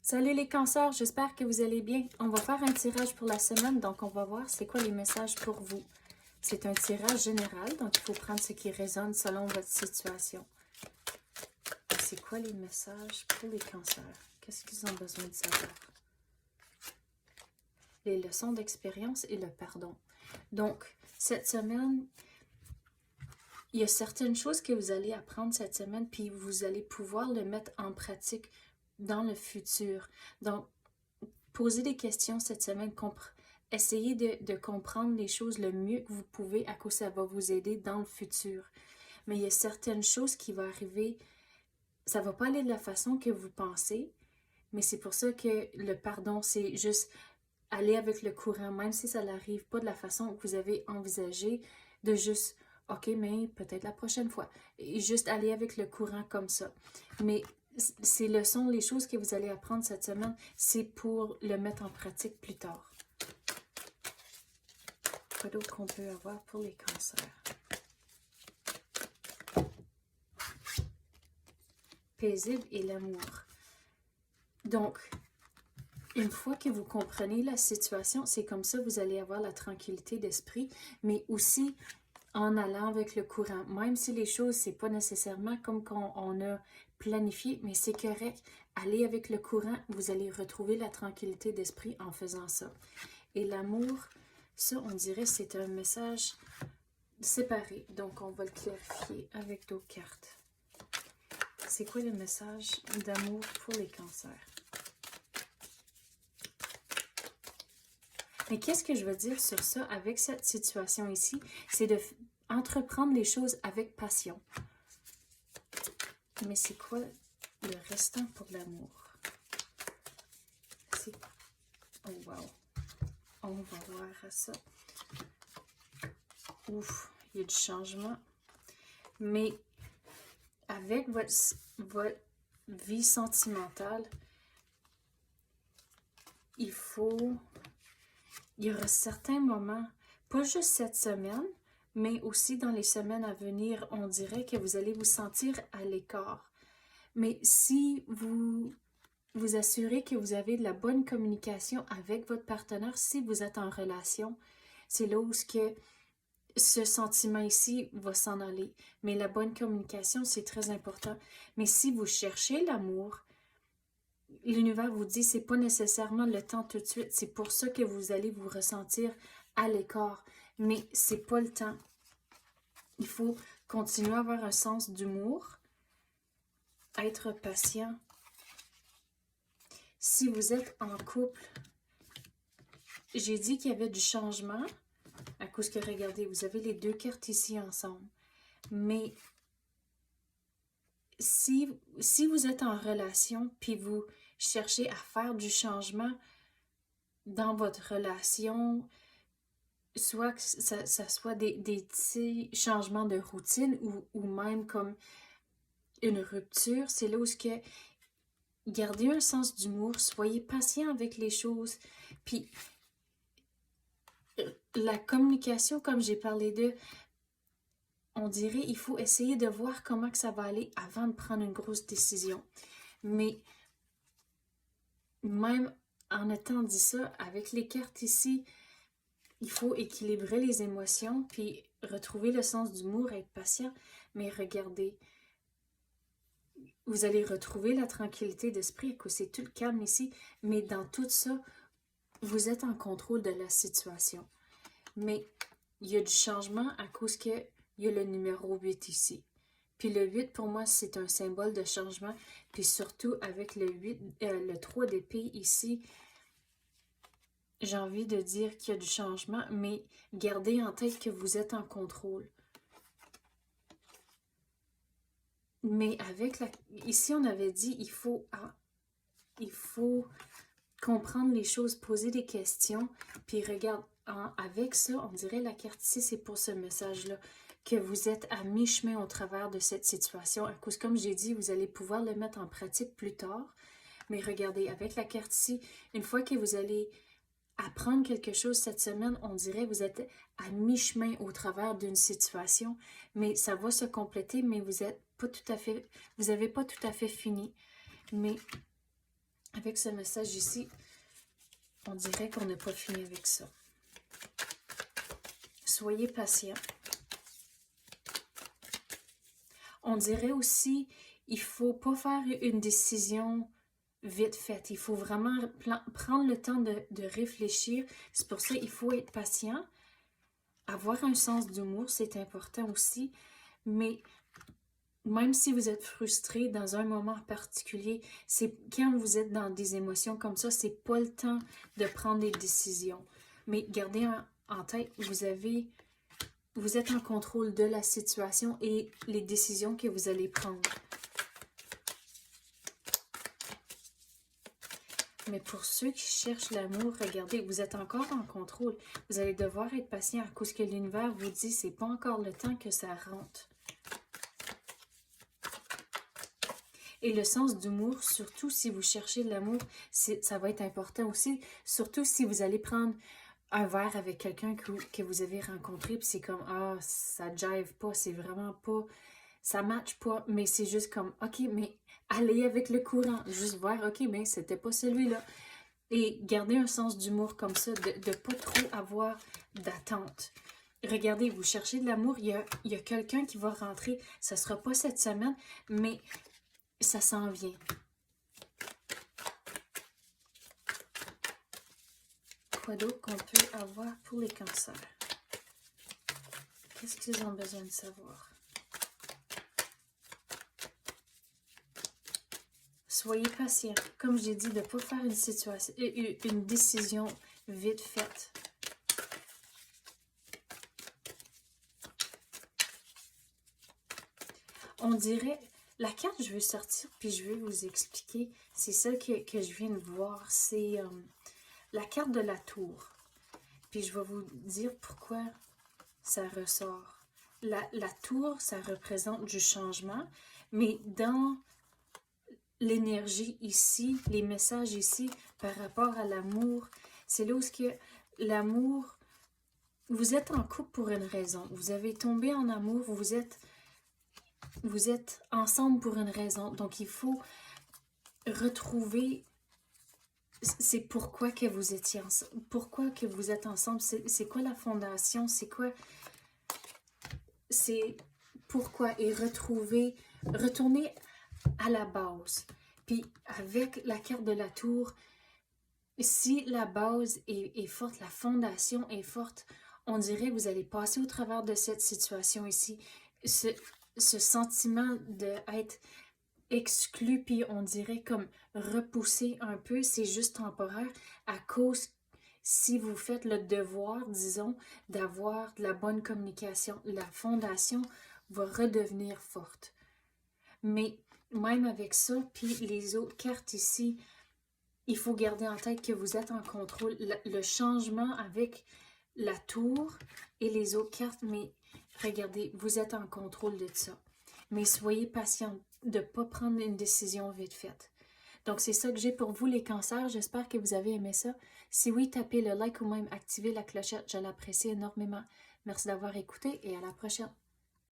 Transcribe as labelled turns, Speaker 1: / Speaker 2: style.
Speaker 1: Salut les cancers, j'espère que vous allez bien. On va faire un tirage pour la semaine, donc on va voir c'est quoi les messages pour vous. C'est un tirage général, donc il faut prendre ce qui résonne selon votre situation. C'est quoi les messages pour les cancers? Qu'est-ce qu'ils ont besoin de savoir? Les leçons d'expérience et le pardon. Donc, cette semaine, il y a certaines choses que vous allez apprendre cette semaine, puis vous allez pouvoir le mettre en pratique dans le futur. Donc, posez des questions cette semaine, essayez de comprendre les choses le mieux que vous pouvez à cause ça va vous aider dans le futur. Mais il y a certaines choses qui vont arriver, ça va pas aller de la façon que vous pensez, mais c'est pour ça que le pardon, c'est juste aller avec le courant, même si ça n'arrive pas de la façon que vous avez envisagé, de juste, ok, mais peut-être la prochaine fois, et juste aller avec le courant comme ça. Mais ces leçons, les choses que vous allez apprendre cette semaine, c'est pour le mettre en pratique plus tard. Quoi d'autre qu'on peut avoir pour les cancers? Paisible et l'amour. Donc, une fois que vous comprenez la situation, c'est comme ça que vous allez avoir la tranquillité d'esprit, mais aussi en allant avec le courant. Même si les choses, c'est pas nécessairement comme qu'on a planifié, mais c'est correct. Allez avec le courant, vous allez retrouver la tranquillité d'esprit en faisant ça. Et l'amour, ça, on dirait c'est un message séparé. Donc, on va le clarifier avec d'autres cartes. C'est quoi le message d'amour pour les cancers? Mais qu'est-ce que je veux dire sur ça avec cette situation ici? C'est de entreprendre les choses avec passion. Mais c'est quoi le restant pour l'amour? Oh wow! On va voir ça. Ouf, il y a du changement. Mais avec votre vie sentimentale, il y aura certains moments, pas juste cette semaine, mais aussi dans les semaines à venir, on dirait que vous allez vous sentir à l'écart. Mais si vous vous assurez que vous avez de la bonne communication avec votre partenaire, si vous êtes en relation, c'est là où ce sentiment ici va s'en aller. Mais la bonne communication, c'est très important. Mais si vous cherchez l'amour, l'univers vous dit c'est pas nécessairement le temps tout de suite. C'est pour ça que vous allez vous ressentir à l'écart. Mais c'est pas le temps. Il faut continuer à avoir un sens d'humour, être patient. Si vous êtes en couple, j'ai dit qu'il y avait du changement à cause que, regardez, vous avez les deux cartes ici ensemble. Mais si vous êtes en relation puis vous cherchez à faire du changement dans votre relation, soit que ça soit des petits changements de routine ou même comme une rupture, c'est là où gardez un sens d'humour, soyez patient avec les choses, puis la communication, comme j'ai parlé d'eux, on dirait il faut essayer de voir comment que ça va aller avant de prendre une grosse décision. Mais même en étant dit ça, avec les cartes ici, il faut équilibrer les émotions, puis retrouver le sens d'humour, être patient. Mais regardez, vous allez retrouver la tranquillité d'esprit, que c'est tout le calme ici, mais dans tout ça, vous êtes en contrôle de la situation. Mais il y a du changement à cause qu'il y a le numéro 8 ici. Puis le 8, pour moi, c'est un symbole de changement. Puis surtout, avec le 3 d'épée ici, j'ai envie de dire qu'il y a du changement, mais gardez en tête que vous êtes en contrôle. Mais ici, on avait dit, il faut comprendre les choses, poser des questions, puis regarde, avec ça, on dirait la carte ici, c'est pour ce message-là, que vous êtes à mi-chemin au travers de cette situation. À cause, comme j'ai dit, vous allez pouvoir le mettre en pratique plus tard. Mais regardez, avec la carte ici, une fois que vous allez apprendre quelque chose cette semaine, on dirait que vous êtes à mi-chemin au travers d'une situation, mais ça va se compléter, mais vous n'avez pas tout à fait fini. Mais avec ce message ici, on dirait qu'on n'a pas fini avec ça. Soyez patient. On dirait aussi, il ne faut pas faire une décision vite faite. Il faut vraiment prendre le temps de réfléchir. C'est pour ça qu'il faut être patient. Avoir un sens d'humour, c'est important aussi. Mais même si vous êtes frustré dans un moment particulier, c'est quand vous êtes dans des émotions comme ça, c'est pas le temps de prendre des décisions. Mais gardez en tête, vous êtes en contrôle de la situation et les décisions que vous allez prendre. Mais pour ceux qui cherchent l'amour, regardez, vous êtes encore en contrôle. Vous allez devoir être patient à cause que l'univers vous dit c'est pas encore le temps que ça rentre. Et le sens d'humour, surtout si vous cherchez de l'amour, ça va être important aussi. Surtout si vous allez prendre un verre avec quelqu'un que vous avez rencontré, puis c'est comme, ah, ça jive pas, c'est vraiment pas, ça match pas, mais c'est juste comme, ok, mais allez avec le courant, juste voir, ok, mais c'était pas celui-là. Et garder un sens d'humour comme ça, de pas trop avoir d'attente. Regardez, vous cherchez de l'amour, il y a quelqu'un qui va rentrer, ça sera pas cette semaine, mais ça s'en vient. Quoi d'autre qu'on peut avoir pour les cancers? Qu'est-ce qu'ils ont besoin de savoir? Soyez patient. Comme j'ai dit, de ne pas faire une décision vite faite. On dirait, la carte je veux sortir puis je vais vous expliquer, c'est celle que je viens de voir, c'est la carte de la tour. Puis je vais vous dire pourquoi ça ressort. La tour, ça représente du changement, mais dans l'énergie ici, les messages ici, par rapport à l'amour, c'est là où l'amour, vous êtes en couple pour une raison. Vous avez tombé en amour, vous êtes ensemble pour une raison. Donc, il faut retrouver, c'est pourquoi que vous étiez ensemble, pourquoi que vous êtes ensemble, c'est quoi la fondation, c'est pourquoi, et retourner à la base. Puis, avec la carte de la tour, si la base est forte, la fondation est forte, on dirait que vous allez passer au travers de cette situation ici. Ce sentiment d'être exclu, puis on dirait comme repoussé un peu, c'est juste temporaire à cause, si vous faites le devoir, disons, d'avoir de la bonne communication, la fondation va redevenir forte. Mais même avec ça, puis les autres cartes ici, il faut garder en tête que vous êtes en contrôle. Le changement avec la tour et les autres cartes, mais regardez, vous êtes en contrôle de ça. Mais soyez patient de ne pas prendre une décision vite faite. Donc, c'est ça que j'ai pour vous, les cancers. J'espère que vous avez aimé ça. Si oui, tapez le like ou même activez la clochette. Je l'apprécie énormément. Merci d'avoir écouté et à la prochaine.